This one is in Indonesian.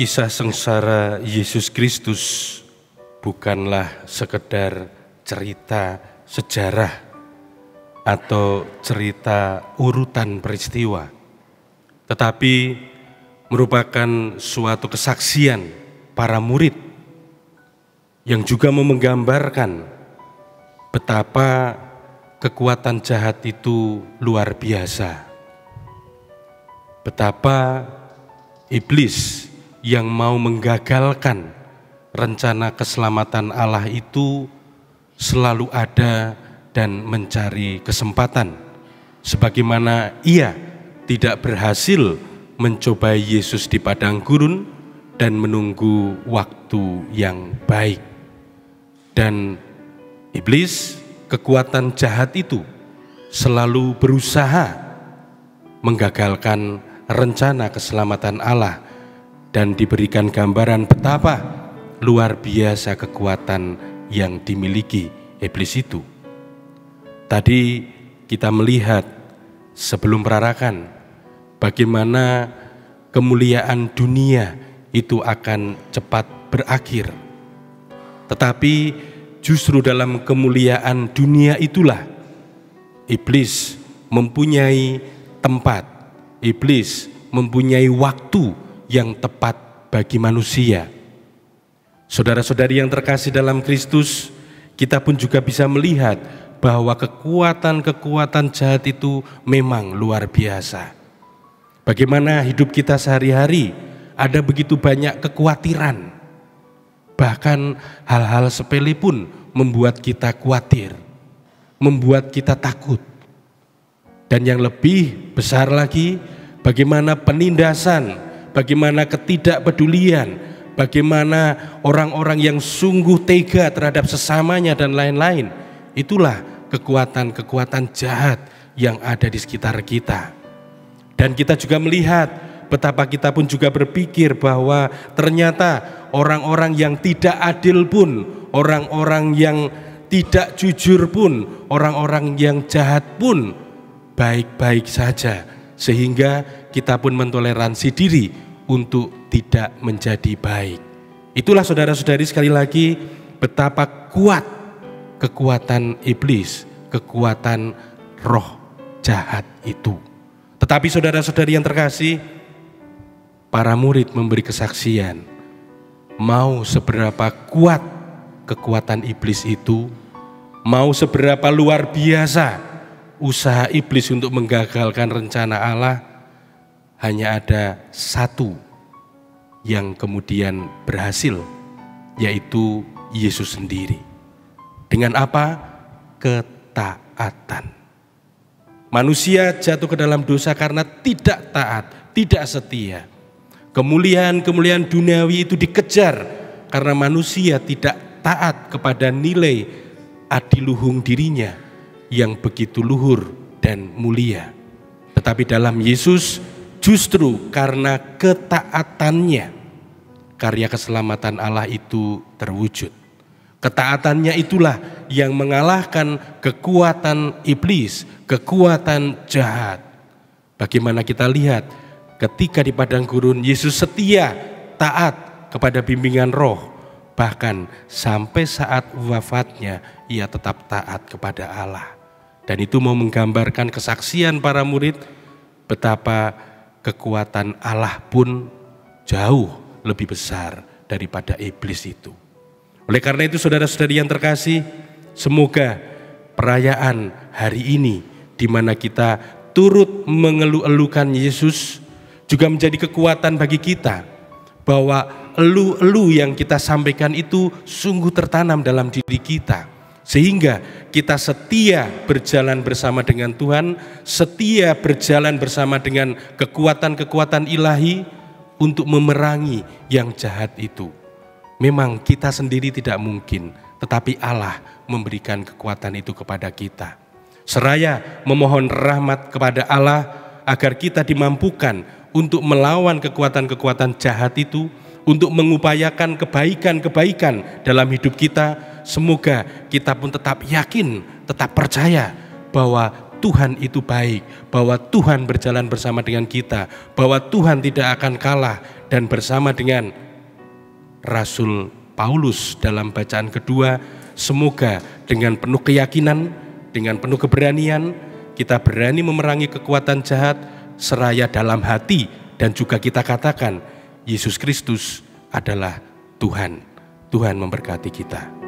Kisah sengsara Yesus Kristus bukanlah sekedar cerita sejarah atau cerita urutan peristiwa, tetapi merupakan suatu kesaksian para murid yang juga menggambarkan betapa kekuatan jahat itu luar biasa, betapa iblis yang mau menggagalkan rencana keselamatan Allah itu selalu ada dan mencari kesempatan, sebagaimana ia tidak berhasil mencobai Yesus di padang gurun dan menunggu waktu yang baik. Dan iblis, kekuatan jahat itu selalu berusaha menggagalkan rencana keselamatan Allah, dan diberikan gambaran betapa luar biasa kekuatan yang dimiliki iblis itu. Tadi kita melihat sebelum perarakan bagaimana kemuliaan dunia itu akan cepat berakhir. Tetapi justru dalam kemuliaan dunia itulah iblis mempunyai tempat, iblis mempunyai waktu yang tepat bagi manusia. Saudara-saudari yang terkasih dalam Kristus, kita pun juga bisa melihat bahwa kekuatan-kekuatan jahat itu memang luar biasa. Bagaimana hidup kita sehari-hari ada begitu banyak kekhawatiran, bahkan hal-hal sepele pun membuat kita khawatir, membuat kita takut. Dan yang lebih besar lagi, bagaimana penindasan, bagaimana ketidakpedulian, bagaimana orang-orang yang sungguh tega terhadap sesamanya dan lain-lain. Itulah kekuatan-kekuatan jahat yang ada di sekitar kita. Dan kita juga melihat betapa kita pun juga berpikir bahwa ternyata orang-orang yang tidak adil pun, orang-orang yang tidak jujur pun, orang-orang yang jahat pun baik-baik saja, sehingga kita pun mentoleransi diri untuk tidak menjadi baik. Itulah saudara-saudari sekali lagi betapa kuat kekuatan iblis, kekuatan roh jahat itu. Tetapi saudara-saudari yang terkasih, para murid memberi kesaksian, mau seberapa kuat kekuatan iblis itu, mau seberapa luar biasa usaha iblis untuk menggagalkan rencana Allah, hanya ada satu yang kemudian berhasil, yaitu Yesus sendiri. Dengan apa? Ketaatan. Manusia jatuh ke dalam dosa karena tidak taat, tidak setia. Kemuliaan-kemuliaan duniawi itu dikejar karena manusia tidak taat kepada nilai adiluhung dirinya yang begitu luhur dan mulia. Tetapi dalam Yesus, justru karena ketaatannya, karya keselamatan Allah itu terwujud. Ketaatannya itulah yang mengalahkan kekuatan iblis, kekuatan jahat. Bagaimana kita lihat ketika di padang gurun, Yesus setia taat kepada bimbingan roh. Bahkan sampai saat wafatnya ia tetap taat kepada Allah. Dan itu mau menggambarkan kesaksian para murid betapa kekuatan Allah pun jauh lebih besar daripada iblis itu. Oleh karena itu saudara-saudari yang terkasih, semoga perayaan hari ini di mana kita turut mengeluh-elukan Yesus juga menjadi kekuatan bagi kita, bahwa elu-elu yang kita sampaikan itu sungguh tertanam dalam diri kita, sehingga kita setia berjalan bersama dengan Tuhan, setia berjalan bersama dengan kekuatan-kekuatan ilahi untuk memerangi yang jahat itu. Memang kita sendiri tidak mungkin, tetapi Allah memberikan kekuatan itu kepada kita. Seraya memohon rahmat kepada Allah agar kita dimampukan untuk melawan kekuatan-kekuatan jahat itu, untuk mengupayakan kebaikan-kebaikan dalam hidup kita. Semoga kita pun tetap yakin, tetap percaya bahwa Tuhan itu baik, bahwa Tuhan berjalan bersama dengan kita, bahwa Tuhan tidak akan kalah dan bersama dengan Rasul Paulus dalam bacaan kedua, semoga dengan penuh keyakinan, dengan penuh keberanian, kita berani memerangi kekuatan jahat seraya dalam hati, dan juga kita katakan Yesus Kristus adalah Tuhan. Tuhan memberkati kita.